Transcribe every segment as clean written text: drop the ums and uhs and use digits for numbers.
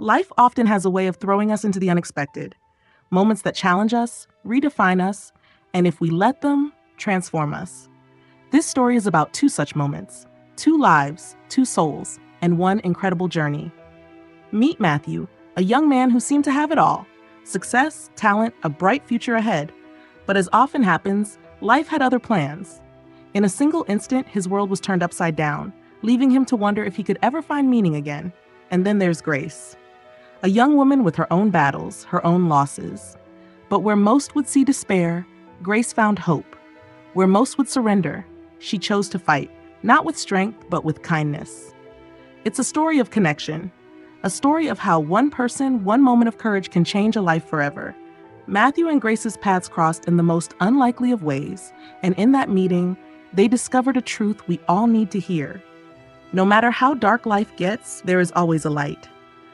Life often has a way of throwing us into the unexpected, moments that challenge us, redefine us, and if we let them, transform us. This story is about two such moments, two lives, two souls, and one incredible journey. Meet Matthew, a young man who seemed to have it all: success, talent, a bright future ahead. But as often happens, life had other plans. In a single instant, his world was turned upside down, leaving him to wonder if he could ever find meaning again. And then there's Grace, a young woman with her own battles, her own losses. But where most would see despair, Grace found hope. Where most would surrender, she chose to fight, not with strength, but with kindness. It's a story of connection, a story of how one person, one moment of courage can change a life forever. Matthew and Grace's paths crossed in the most unlikely of ways, and in that meeting, they discovered a truth we all need to hear. No matter how dark life gets, there is always a light.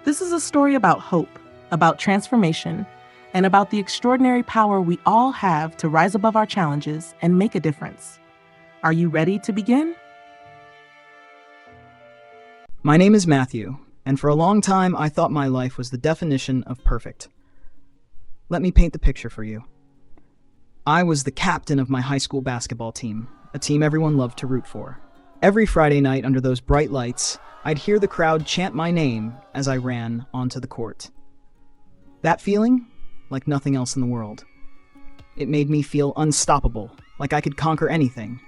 This is a story about hope, about transformation, and about the extraordinary power we all have to rise above our challenges and make a difference. Are you ready to begin? My name is Matthew, and for a long time I thought my life was the definition of perfect. Let me paint the picture for you. I was the captain of my high school basketball team, a team everyone loved to root for. Every Friday night under those bright lights, I'd hear the crowd chant my name as I ran onto the court. That feeling? Like nothing else in the world. It made me feel unstoppable, like I could conquer anything.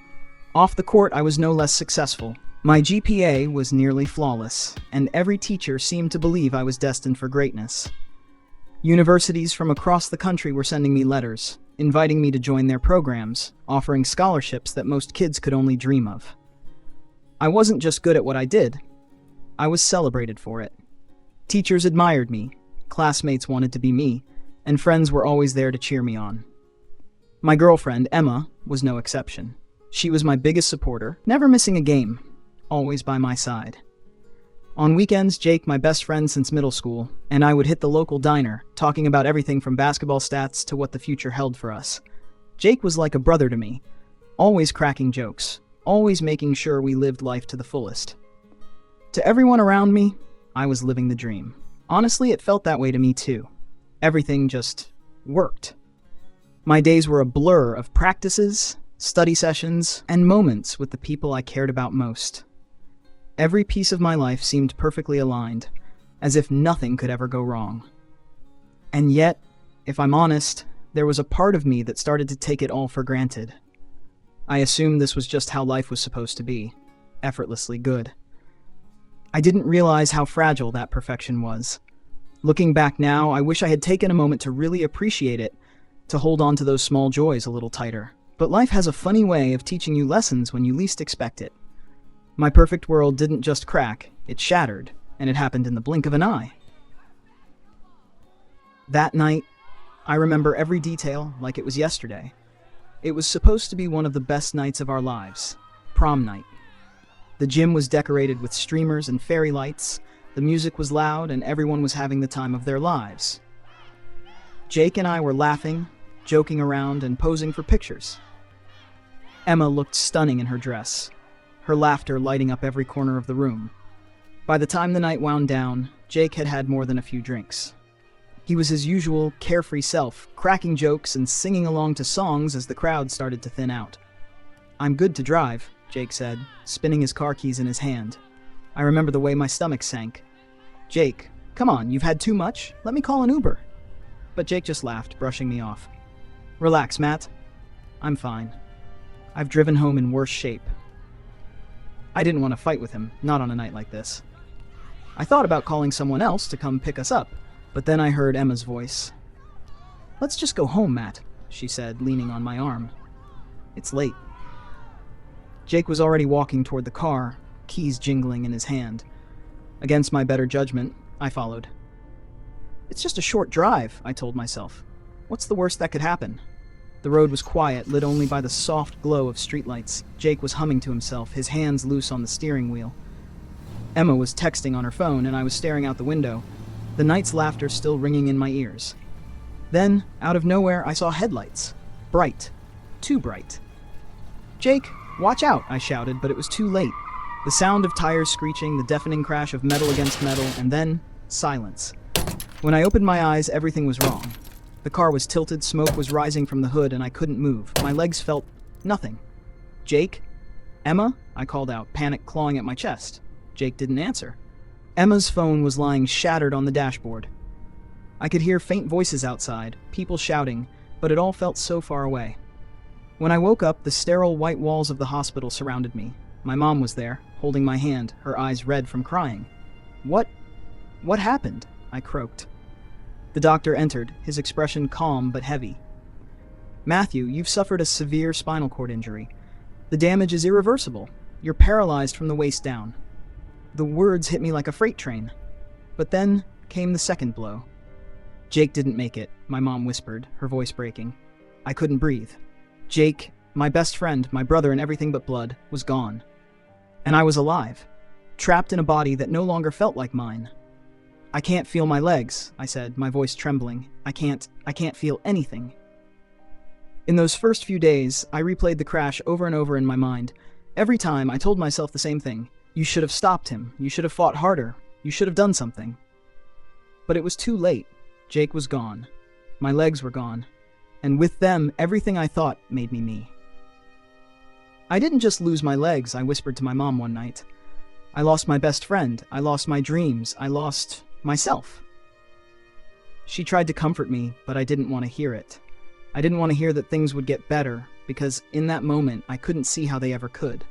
Off the court, I was no less successful. My GPA was nearly flawless, and every teacher seemed to believe I was destined for greatness. Universities from across the country were sending me letters, inviting me to join their programs, offering scholarships that most kids could only dream of. I wasn't just good at what I did. I was celebrated for it. Teachers admired me, classmates wanted to be me, and friends were always there to cheer me on. My girlfriend, Emma, was no exception. She was my biggest supporter, never missing a game, always by my side. On weekends, Jake, my best friend since middle school, and I would hit the local diner, talking about everything from basketball stats to what the future held for us. Jake was like a brother to me, always cracking jokes, always making sure we lived life to the fullest. To everyone around me, I was living the dream. Honestly, it felt that way to me too. Everything just worked. My days were a blur of practices, study sessions, and moments with the people I cared about most. Every piece of my life seemed perfectly aligned, as if nothing could ever go wrong. And yet, if I'm honest, there was a part of me that started to take it all for granted. I assumed this was just how life was supposed to be, effortlessly good. I didn't realize how fragile that perfection was. Looking back now, I wish I had taken a moment to really appreciate it, to hold on to those small joys a little tighter. But life has a funny way of teaching you lessons when you least expect it. My perfect world didn't just crack, it shattered, and it happened in the blink of an eye. That night, I remember every detail like it was yesterday. It was supposed to be one of the best nights of our lives, prom night. The gym was decorated with streamers and fairy lights, the music was loud, and everyone was having the time of their lives. Jake and I were laughing, joking around, and posing for pictures. Emma looked stunning in her dress, her laughter lighting up every corner of the room. By the time the night wound down, Jake had had more than a few drinks. He was his usual carefree self, cracking jokes and singing along to songs as the crowd started to thin out. "I'm good to drive," Jake said, spinning his car keys in his hand. I remember the way my stomach sank. "Jake, come on, you've had too much? Let me call an Uber." But Jake just laughed, brushing me off. "Relax, Matt. I'm fine. I've driven home in worse shape." I didn't want to fight with him, not on a night like this. I thought about calling someone else to come pick us up, but then I heard Emma's voice. "Let's just go home, Matt," she said, leaning on my arm. "It's late." Jake was already walking toward the car, keys jingling in his hand. Against my better judgment, I followed. "It's just a short drive," I told myself. "What's the worst that could happen?" The road was quiet, lit only by the soft glow of streetlights. Jake was humming to himself, his hands loose on the steering wheel. Emma was texting on her phone, and I was staring out the window, the night's laughter still ringing in my ears. Then, out of nowhere, I saw headlights. Bright. Too bright. "Jake, watch out," I shouted, but it was too late. The sound of tires screeching, the deafening crash of metal against metal, and then, Silence. When I opened my eyes, everything was wrong. The car was tilted, smoke was rising from the hood, and I couldn't move. My legs felt nothing. Jake? Emma? I called out, panic clawing at my chest. Jake didn't answer. Emma's phone was lying shattered on the dashboard. I could hear faint voices outside, people shouting, but it all felt so far away. When I woke up, the sterile white walls of the hospital surrounded me. My mom was there, holding my hand, her eyes red from crying. What happened? I croaked. The doctor entered, his expression calm but heavy. Matthew, you've suffered a severe spinal cord injury. The damage is irreversible. You're paralyzed from the waist down. The words hit me like a freight train. But then came the second blow. Jake didn't make it, my mom whispered, her voice breaking. I couldn't breathe. Jake, my best friend, my brother and everything but blood, was gone. And I was alive, trapped in a body that no longer felt like mine. I can't feel my legs, I said, my voice trembling. I can't feel anything. In those first few days, I replayed the crash over and over in my mind. Every time, I told myself the same thing. You should have stopped him. You should have fought harder. You should have done something. But it was too late. Jake was gone. My legs were gone. And with them, everything I thought made me. I didn't just lose my legs, I whispered to my mom one night. I lost my best friend. I lost my dreams. I lost myself. She tried to comfort me, but I didn't want to hear it. I didn't want to hear that things would get better, because in that moment, I couldn't see how they ever could.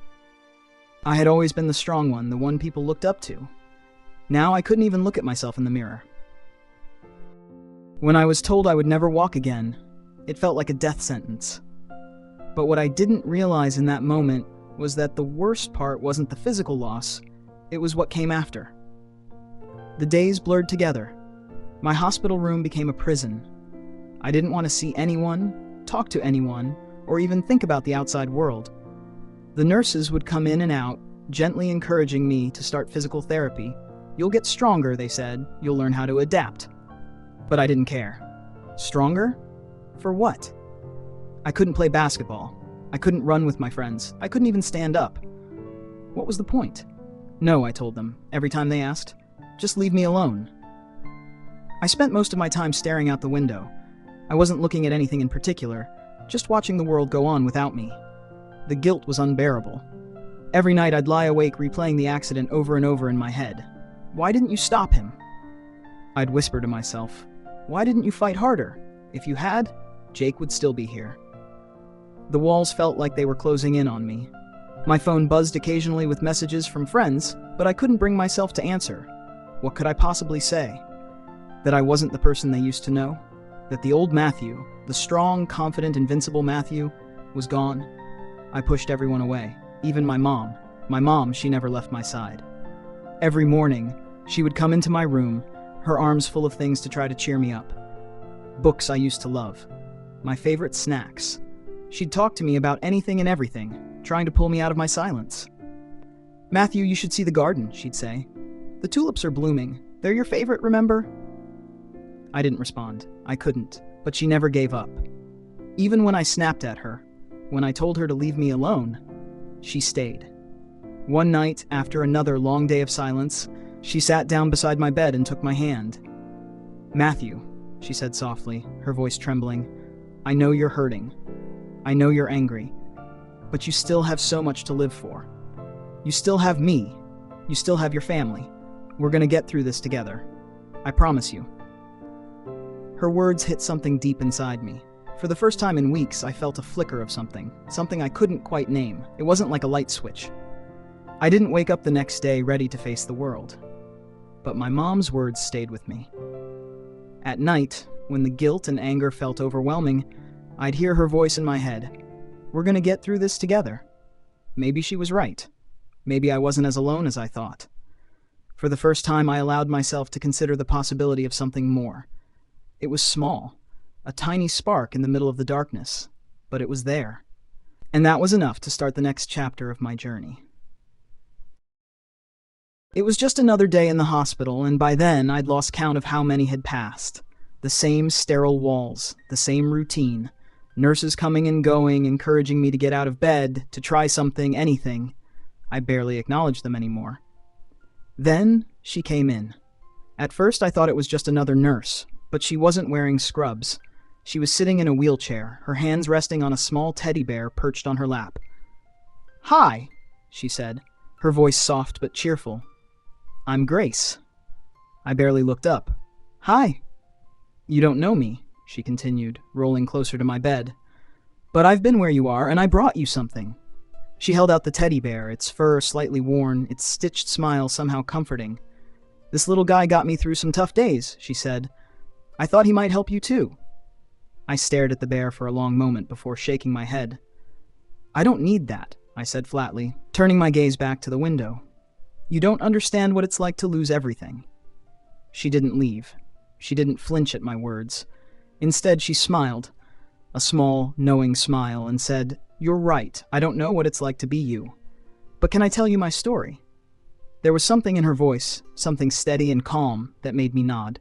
I had always been the strong one, the one people looked up to. Now I couldn't even look at myself in the mirror. When I was told I would never walk again, it felt like a death sentence. But what I didn't realize in that moment was that the worst part wasn't the physical loss, it was what came after. The days blurred together. My hospital room became a prison. I didn't want to see anyone, talk to anyone, or even think about the outside world. The nurses would come in and out, gently encouraging me to start physical therapy. You'll get stronger, they said. You'll learn how to adapt. But I didn't care. Stronger? For what? I couldn't play basketball. I couldn't run with my friends. I couldn't even stand up. What was the point? No, I told them, every time they asked. Just leave me alone. I spent most of my time staring out the window. I wasn't looking at anything in particular, just watching the world go on without me. The guilt was unbearable. Every night I'd lie awake replaying the accident over and over in my head. Why didn't you stop him? I'd whisper to myself. Why didn't you fight harder? If you had, Jake would still be here. The walls felt like they were closing in on me. My phone buzzed occasionally with messages from friends, but I couldn't bring myself to answer. What could I possibly say? That I wasn't the person they used to know? That the old Matthew, the strong, confident, invincible Matthew, was gone? I pushed everyone away, even my mom. My mom, she never left my side. Every morning, she would come into my room, her arms full of things to try to cheer me up. Books I used to love. My favorite snacks. She'd talk to me about anything and everything, trying to pull me out of my silence. Matthew, you should see the garden, she'd say. The tulips are blooming. They're your favorite, remember? I didn't respond. I couldn't, but she never gave up. Even when I snapped at her, when I told her to leave me alone, she stayed. One night, after another long day of silence, she sat down beside my bed and took my hand. Matthew, she said softly, her voice trembling, I know you're hurting. I know you're angry. But you still have so much to live for. You still have me. You still have your family. We're gonna get through this together. I promise you. Her words hit something deep inside me. For the first time in weeks, I felt a flicker of something I couldn't quite name. It wasn't like a light switch. I didn't wake up the next day ready to face the world. But my mom's words stayed with me. At night, when the guilt and anger felt overwhelming, I'd hear her voice in my head. We're gonna get through this together. Maybe she was right. Maybe I wasn't as alone as I thought. For the first time, I allowed myself to consider the possibility of something more. It was small, a tiny spark in the middle of the darkness, but it was there. And that was enough to start the next chapter of my journey. It was just another day in the hospital, and by then I'd lost count of how many had passed. The same sterile walls, the same routine, nurses coming and going, encouraging me to get out of bed, to try something, anything. I barely acknowledged them anymore. Then she came in. At first, I thought it was just another nurse, but she wasn't wearing scrubs. She was sitting in a wheelchair, her hands resting on a small teddy bear perched on her lap. "Hi," she said, her voice soft but cheerful. "I'm Grace." I barely looked up. "Hi." "You don't know me," she continued, rolling closer to my bed. "But I've been where you are, and I brought you something." She held out the teddy bear, its fur slightly worn, its stitched smile somehow comforting. "This little guy got me through some tough days," she said. "I thought he might help you too." I stared at the bear for a long moment before shaking my head. "I don't need that," I said flatly, turning my gaze back to the window. "You don't understand what it's like to lose everything." She didn't leave. She didn't flinch at my words. Instead, she smiled, a small, knowing smile, and said, "You're right, I don't know what it's like to be you. But can I tell you my story?" There was something in her voice, something steady and calm, that made me nod.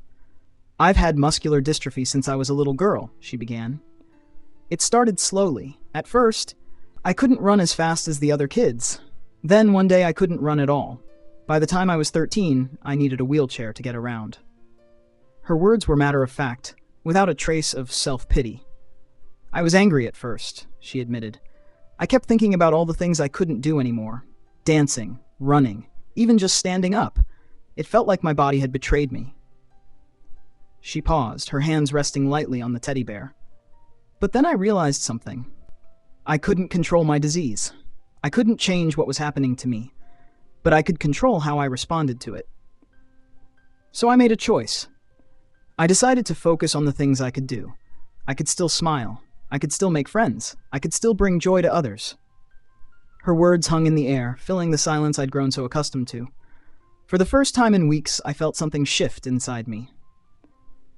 "I've had muscular dystrophy since I was a little girl," she began. "It started slowly. At first, I couldn't run as fast as the other kids. Then one day I couldn't run at all. By the time I was 13, I needed a wheelchair to get around." Her words were matter of fact, without a trace of self-pity. "I was angry at first," she admitted. "I kept thinking about all the things I couldn't do anymore. Dancing, running, even just standing up. It felt like my body had betrayed me." She paused, her hands resting lightly on the teddy bear. "But then I realized something. I couldn't control my disease. I couldn't change what was happening to me, but I could control how I responded to it. So I made a choice. I decided to focus on the things I could do. I could still smile. I could still make friends. I could still bring joy to others." Her words hung in the air, filling the silence I'd grown so accustomed to. For the first time in weeks, I felt something shift inside me.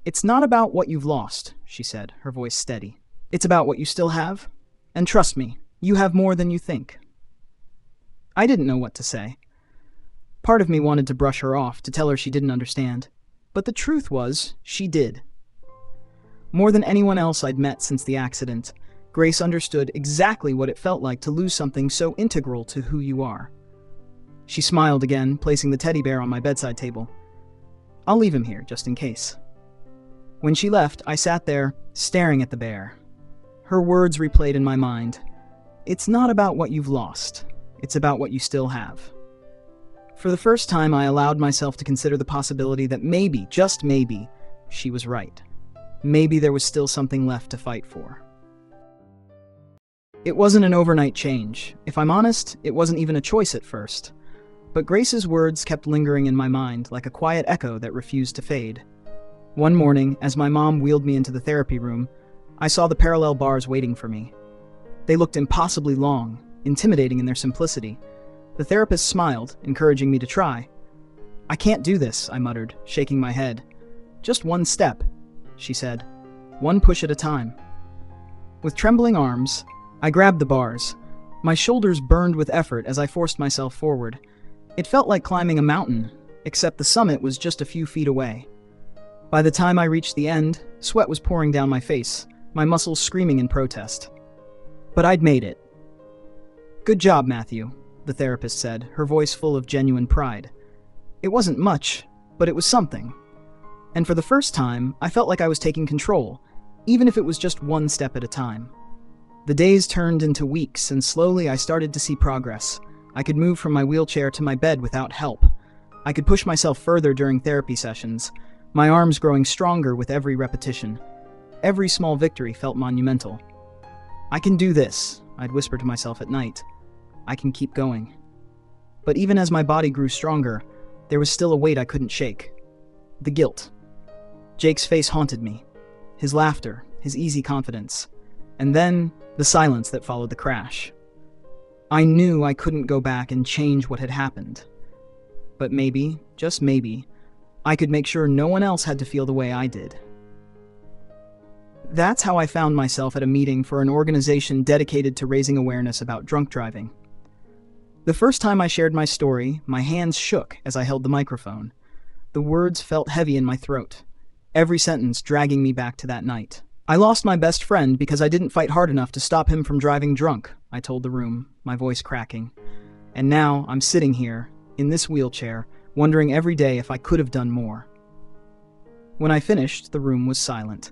"It's not about what you've lost," she said, her voice steady. "It's about what you still have. And trust me, you have more than you think." I didn't know what to say. Part of me wanted to brush her off, to tell her she didn't understand. But the truth was, she did. More than anyone else I'd met since the accident, Grace understood exactly what it felt like to lose something so integral to who you are. She smiled again, placing the teddy bear on my bedside table. "I'll leave him here, just in case." When she left, I sat there, staring at the bear. Her words replayed in my mind. "It's not about what you've lost. It's about what you still have." For the first time, I allowed myself to consider the possibility that maybe, just maybe, she was right. Maybe there was still something left to fight for. It wasn't an overnight change. If I'm honest, it wasn't even a choice at first. But Grace's words kept lingering in my mind like a quiet echo that refused to fade. One morning, as my mom wheeled me into the therapy room, I saw the parallel bars waiting for me. They looked impossibly long, intimidating in their simplicity. The therapist smiled, encouraging me to try. "I can't do this," I muttered, shaking my head. "Just one step," she said. "One push at a time." With trembling arms, I grabbed the bars. My shoulders burned with effort as I forced myself forward. It felt like climbing a mountain, except the summit was just a few feet away. By the time I reached the end, sweat was pouring down my face, my muscles screaming in protest. But I'd made it. "Good job, Matthew," the therapist said, her voice full of genuine pride. It wasn't much, but it was something. And for the first time, I felt like I was taking control, even if it was just one step at a time. The days turned into weeks, and slowly I started to see progress. I could move from my wheelchair to my bed without help. I could push myself further during therapy sessions, my arms growing stronger with every repetition. Every small victory felt monumental. "I can do this," I'd whisper to myself at night. "I can keep going." But even as my body grew stronger, there was still a weight I couldn't shake. The guilt. Jake's face haunted me. His laughter, his easy confidence. And then, the silence that followed the crash. I knew I couldn't go back and change what had happened. But maybe, just maybe, I could make sure no one else had to feel the way I did. That's how I found myself at a meeting for an organization dedicated to raising awareness about drunk driving. The first time I shared my story, my hands shook as I held the microphone. The words felt heavy in my throat, every sentence dragging me back to that night. "I lost my best friend because I didn't fight hard enough to stop him from driving drunk," I told the room, my voice cracking. "And now I'm sitting here, in this wheelchair, wondering every day if I could have done more." When I finished, the room was silent.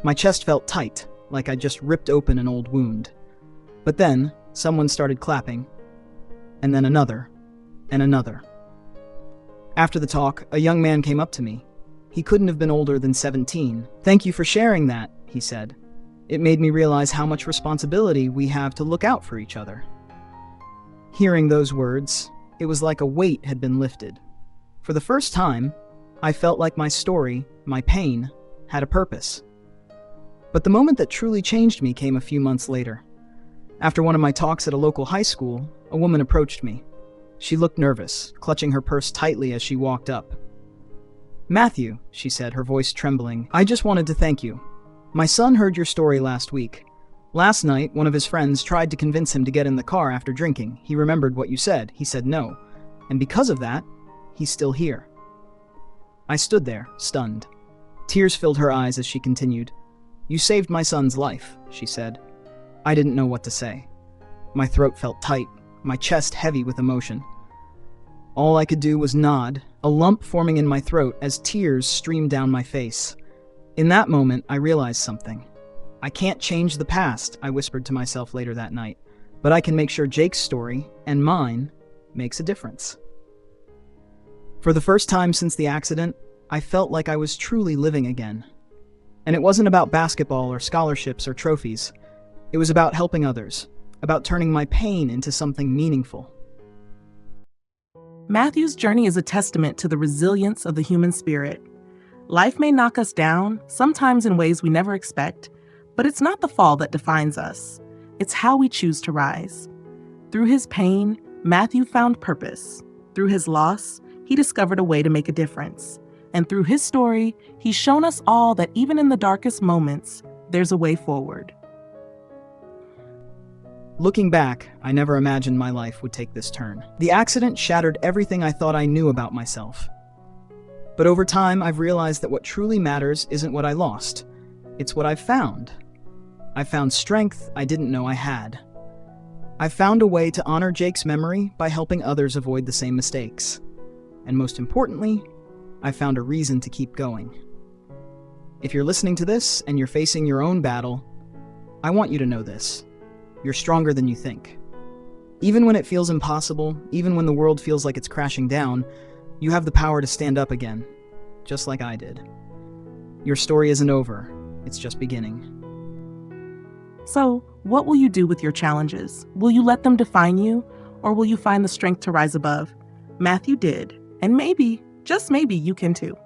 My chest felt tight, like I'd just ripped open an old wound. But then, someone started clapping, and then another, and another. After the talk, a young man came up to me. He couldn't have been older than 17. "Thank you for sharing that," he said. "It made me realize how much responsibility we have to look out for each other." Hearing those words, it was like a weight had been lifted. For the first time, I felt like my story, my pain, had a purpose. But the moment that truly changed me came a few months later. After one of my talks at a local high school, a woman approached me. She looked nervous, clutching her purse tightly as she walked up. "Matthew," she said, her voice trembling, "I just wanted to thank you. My son heard your story last week. Last night, one of his friends tried to convince him to get in the car after drinking. He remembered what you said. He said no. And because of that, he's still here." I stood there, stunned. Tears filled her eyes as she continued. "You saved my son's life," she said. I didn't know what to say. My throat felt tight, my chest heavy with emotion. All I could do was nod, a lump forming in my throat as tears streamed down my face. In that moment, I realized something. "I can't change the past," I whispered to myself later that night, "but I can make sure Jake's story, and mine, makes a difference." For the first time since the accident, I felt like I was truly living again. And it wasn't about basketball or scholarships or trophies. It was about helping others, about turning my pain into something meaningful. Matthew's journey is a testament to the resilience of the human spirit. Life may knock us down, sometimes in ways we never expect, but it's not the fall that defines us. It's how we choose to rise. Through his pain, Matthew found purpose. Through his loss, he discovered a way to make a difference. And through his story, he's shown us all that even in the darkest moments, there's a way forward. Looking back, I never imagined my life would take this turn. The accident shattered everything I thought I knew about myself. But over time, I've realized that what truly matters isn't what I lost. It's what I've found. I found strength I didn't know I had. I found a way to honor Jake's memory by helping others avoid the same mistakes. And most importantly, I found a reason to keep going. If you're listening to this and you're facing your own battle, I want you to know this. You're stronger than you think. Even when it feels impossible, even when the world feels like it's crashing down, you have the power to stand up again, just like I did. Your story isn't over, it's just beginning. So, what will you do with your challenges? Will you let them define you, or will you find the strength to rise above? Matthew did, and maybe, just maybe, you can too.